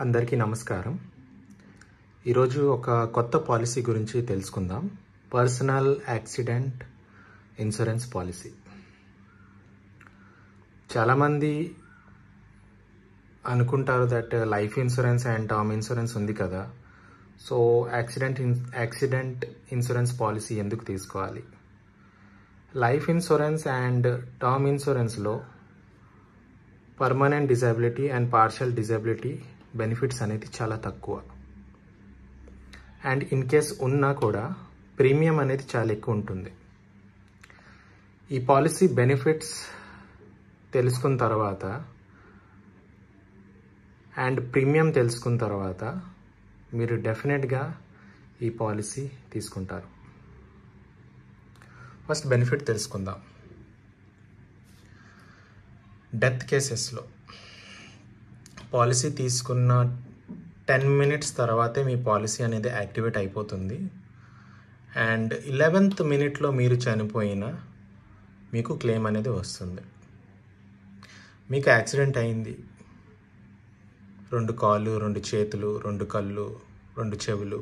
అందరికీ నమస్కారం. ఈరోజు ఒక కొత్త పాలసీ గురించి తెలుసుకుందాం. Personal accident insurance policy. చాలామంది అనుకుంటారు that life insurance and term insurance ఉంది కదా, సో యాక్సిడెంట్ ఇన్సూరెన్స్ పాలసీ ఎందుకు తీసుకోవాలి? లైఫ్ ఇన్సూరెన్స్ అండ్ టర్మ్ ఇన్సూరెన్స్లో permanent disability and partial disability benefits అనేది చాలా తక్కువ. అండ్ ఇన్ కేస్ ఉన్నా కూడా ప్రీమియం అనేది చాలా ఎక్కువ ఉంటుంది. ఈ పాలసీ బెనిఫిట్స్ తెలుసుకున్న తర్వాత అండ్ ప్రీమియం తెలుసుకున్న తర్వాత మీరు డెఫినెట్గా ఈ పాలసీ తీసుకుంటారు. ఫస్ట్ బెనిఫిట్ తెలుసుకుందాం. డెత్ కేసెస్లో పాలసీ తీసుకున్న 10 minutes తర్వాతే మీ పాలసీ అనేది యాక్టివేట్ అయిపోతుంది. అండ్ 11th minute మీరు చనిపోయినా మీకు క్లెయిమ్ అనేది వస్తుంది. మీకు యాక్సిడెంట్ అయింది, 2 కాళ్ళు, 2 చేతులు, 2 కళ్ళు, 2 చెవులు,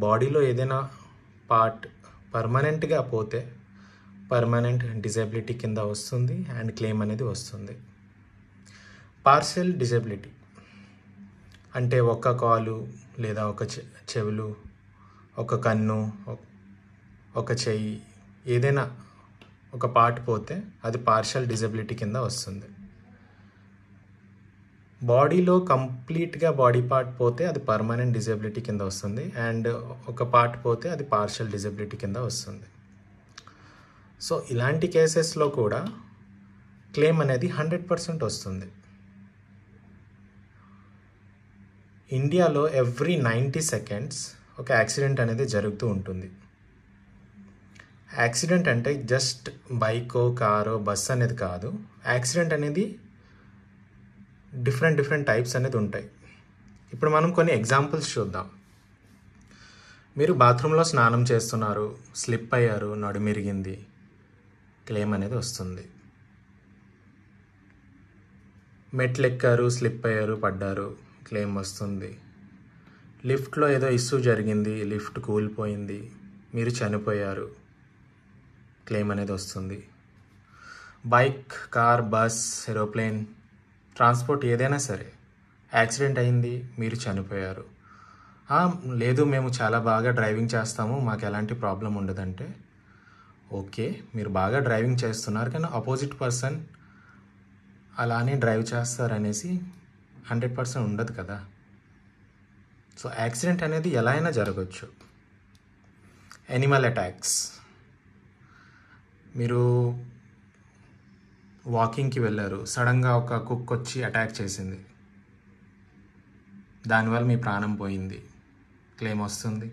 బాడీలో ఏదైనా పార్ట్ పర్మనెంట్గా పోతే పర్మనెంట్ డిజబిలిటీ కింద వస్తుంది అండ్ క్లెయిమ్ అనేది వస్తుంది. పార్షియల్ డిజబిలిటీ అంటే ఒక కాలు లేదా ఒక చెవులు, ఒక కన్ను, ఒక చెయ్యి, ఏదైనా ఒక పార్ట్ పోతే అది పార్షియల్ డిజబిలిటీ కింద వస్తుంది. బాడీలో కంప్లీట్గా బాడీ పార్ట్ పోతే అది పర్మనెంట్ డిజబిలిటీ కింద వస్తుంది అండ్ ఒక పార్ట్ పోతే అది పార్షియల్ డిజబిలిటీ కింద వస్తుంది. సో ఇలాంటి కేసెస్లో కూడా క్లెయిమ్ అనేది 100% వస్తుంది. ఇండియాలో ఎవ్రీ 90 seconds ఒక యాక్సిడెంట్ అనేది జరుగుతూ ఉంటుంది. యాక్సిడెంట్ అంటే జస్ట్ బైకో, కారో, బస్ అనేది కాదు. యాక్సిడెంట్ అనేది డిఫరెంట్ టైప్స్ అనేది ఉంటాయి. ఇప్పుడు మనం కొన్ని ఎగ్జాంపుల్స్ చూద్దాం. మీరు బాత్రూంలో స్నానం చేస్తున్నారు, స్లిప్ అయ్యారు, నడుమిరిగింది, క్లెయిమ్ అనేది వస్తుంది. మెట్లు ఎక్కారు, స్లిప్ అయ్యారు, పడ్డారు, క్లెయిమ్ వస్తుంది. లిఫ్ట్లో ఏదో ఇష్యూ జరిగింది, లిఫ్ట్ కూలిపోయింది, మీరు చనిపోయారు, క్లెయిమ్ అనేది వస్తుంది. Bike, car, bus, aeroplane, transport ఏదైనా సరే యాక్సిడెంట్ అయింది, మీరు చనిపోయారు. లేదు మేము చాలా బాగా డ్రైవింగ్ చేస్తాము, మాకు ఎలాంటి ప్రాబ్లం ఉండదంటే ఓకే, మీరు బాగా డ్రైవింగ్ చేస్తున్నారు కానీ ఆపోజిట్ పర్సన్ అలానే డ్రైవ్ చేస్తారనేసి 100% ఉండదు కదా. సో యాక్సిడెంట్ అనేది ఎలా అయినా జరగచ్చు. యానిమల్ అటాక్స్, మీరు వాకింగ్కి వెళ్ళారు, సడన్గా ఒక కుక్ వచ్చి అటాక్ చేసింది, దానివల్ల మీ ప్రాణం పోయింది, క్లెయిమ్ వస్తుంది.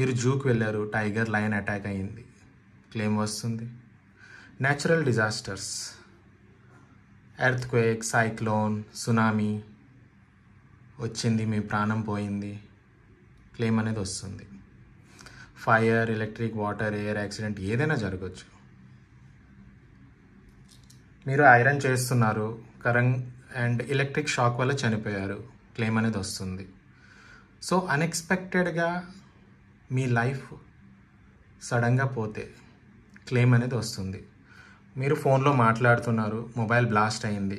మీరు జూకి వెళ్ళారు, టైగర్, లయన్ అటాక్ అయ్యింది, క్లెయిమ్ వస్తుంది. Natural disasters, earthquake, cyclone, tsunami వచ్చింది, మీ ప్రాణం పోయింది, క్లెయిమ్ అనేది వస్తుంది. Fire, electric, water, air accident ఏదైనా జరగచ్చు. మీరు ఐరన్ చేస్తున్నారు, కరెంట్ అండ్ ఎలక్ట్రిక్ షాక్ వల్ల చనిపోయారు, క్లెయిమ్ అనేది వస్తుంది. సో అన్ఎక్స్పెక్టెడ్గా మీ లైఫ్ సడన్గా పోతే క్లెయిమ్ అనేది వస్తుంది. మీరు ఫోన్లో మాట్లాడుతున్నారు, మొబైల్ బ్లాస్ట్ అయింది,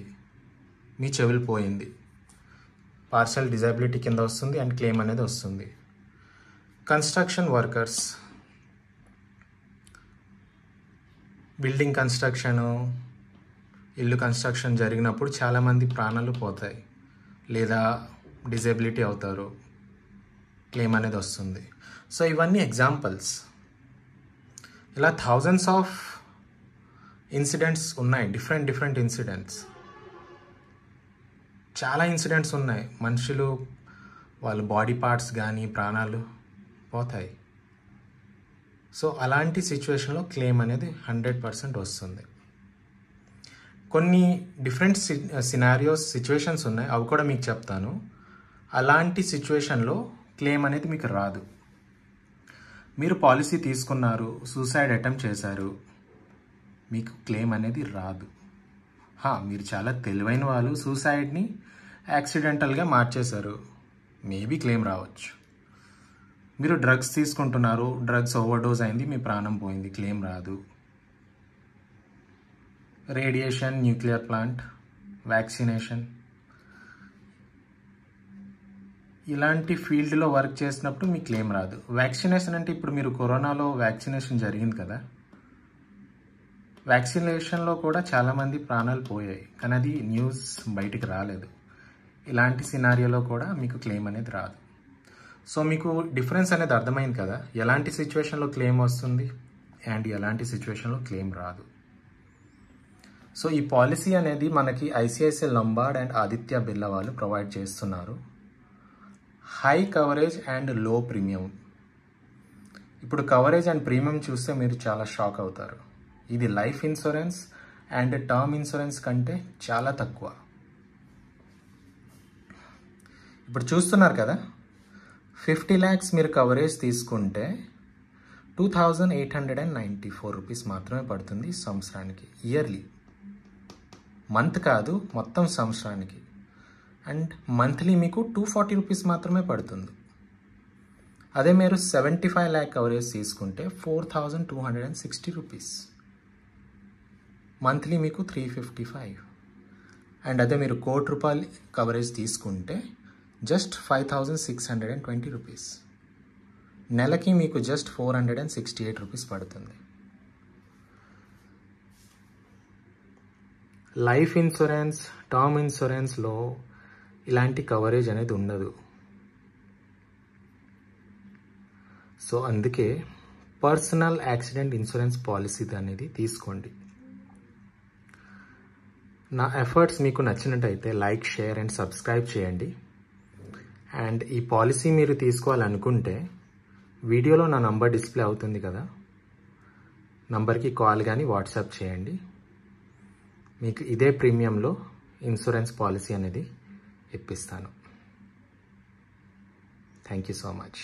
మీ చెవులు పోయింది, పార్షియల్ డిజబిలిటీ కింద వస్తుంది అండ్ క్లెయిమ్ అనేది వస్తుంది. కన్స్ట్రక్షన్ వర్కర్స్, బిల్డింగ్ కన్స్ట్రక్షను, ఇల్లు కన్స్ట్రక్షన్ జరిగినప్పుడు చాలామంది ప్రాణాలు పోతాయి లేదా డిజబిలిటీ అవుతారు, క్లెయిమ్ అనేది వస్తుంది. సో ఇవన్నీ ఎగ్జాంపుల్స్. ఇలా థౌజండ్స్ ఆఫ్ ఇన్సిడెంట్స్ ఉన్నాయి, డిఫరెంట్ ఇన్సిడెంట్స్, చాలా ఇన్సిడెంట్స్ ఉన్నాయి. మనుషులు వాళ్ళ బాడీ పార్ట్స్ కానీ ప్రాణాలు పోతాయి. సో అలాంటి సిచ్యువేషన్లో క్లెయిమ్ అనేది 100% వస్తుంది. కొన్ని డిఫరెంట్ సినారియోస్ ఉన్నాయి, అవి కూడా మీకు చెప్తాను. అలాంటి సిచ్యువేషన్లో క్లెయిమ్ అనేది మీకు రాదు. మీరు పాలసీ తీసుకున్నారు, సూసైడ్ అటెంప్ట్ చేశారు, మీకు క్లెయిమ్ అనేది రాదు. మీరు చాలా తెలివైన వాళ్ళు సూసైడ్ని యాక్సిడెంటల్గా మార్చేశారు, మేబీ క్లెయిమ్ రావచ్చు. మీరు డ్రగ్స్ తీసుకుంటున్నారు, డ్రగ్స్ ఓవర్డోస్ అయింది, మీ ప్రాణం పోయింది, క్లెయిమ్ రాదు. రేడియేషన్, న్యూక్లియర్ ప్లాంట్, వ్యాక్సినేషన్, ఇలాంటి ఫీల్డ్లో వర్క్ చేసినప్పుడు మీ క్లెయిమ్ రాదు. వ్యాక్సినేషన్ అంటే ఇప్పుడు మీరు కరోనాలో వ్యాక్సినేషన్ జరిగింది కదా, వ్యాక్సినేషన్లో కూడా చాలామంది ప్రాణాలు పోయాయి, కానీ అది న్యూస్ బయటికి రాలేదు. ఇలాంటి సినారియోలో కూడా మీకు క్లెయిమ్ అనేది రాదు. సో మీకు డిఫరెన్స్ అనేది అర్థమైంది కదా, ఎలాంటి సిచ్యువేషన్లో క్లెయిమ్ వస్తుంది అండ్ ఎలాంటి సిచ్యువేషన్లో క్లెయిమ్ రాదు. సో ఈ పాలసీ అనేది మనకి ICICI Lombard and Aditya Birla వాళ్ళు ప్రొవైడ్ చేస్తున్నారు. హై కవరేజ్ అండ్ లో ప్రీమియం. ఇప్పుడు కవరేజ్ అండ్ ప్రీమియం చూస్తే మీరు చాలా షాక్ అవుతారు. ఇది life insurance and term insurance కంటే చాలా తక్కువ. ఇప్పుడు చూస్తున్నారు కదా, 50 lakhs మీరు కవరేజ్ తీసుకుంటే 2894 రూపీస్ మాత్రమే పడుతుంది సంవత్సరానికి, ఇయర్లీ, మంత్ కాదు, మొత్తం సంవత్సరానికి. అండ్ మంత్లీ మీకు 240 రూపీస్ మాత్రమే పడుతుంది. అదే మీరు 75 lakh కవరేజ్ తీసుకుంటే 4260 రూపీస్, మంత్లీ మీకు 355. అండ్ అదే మీరు ₹1,00,00,000 కవరేజ్ తీసుకుంటే జస్ట్ 5620 రూపీస్, నెలకి మీకు జస్ట్ 468 రూపీస్ పడుతుంది. లైఫ్ ఇన్సూరెన్స్, టర్మ్ ఇన్సూరెన్స్లో ఇలాంటి కవరేజ్ అనేది ఉండదు. సో అందుకే పర్సనల్ యాక్సిడెంట్ ఇన్సూరెన్స్ పాలసీ అనేది తీసుకోండి. నా ఎఫర్ట్స్ మీకు నచ్చినట్టయితే లైక్, షేర్ అండ్ సబ్స్క్రైబ్ చేయండి. అండ్ ఈ పాలసీ మీరు తీసుకోవాలనుకుంటే వీడియోలో నా నంబర్ డిస్ప్లే అవుతుంది కదా, నంబర్కి కాల్ కానీ వాట్సాప్ చేయండి. మీకు ఇదే ప్రీమియంలో ఇన్సూరెన్స్ పాలసీ అనేది ఇప్పిస్తాను. Thank you so much.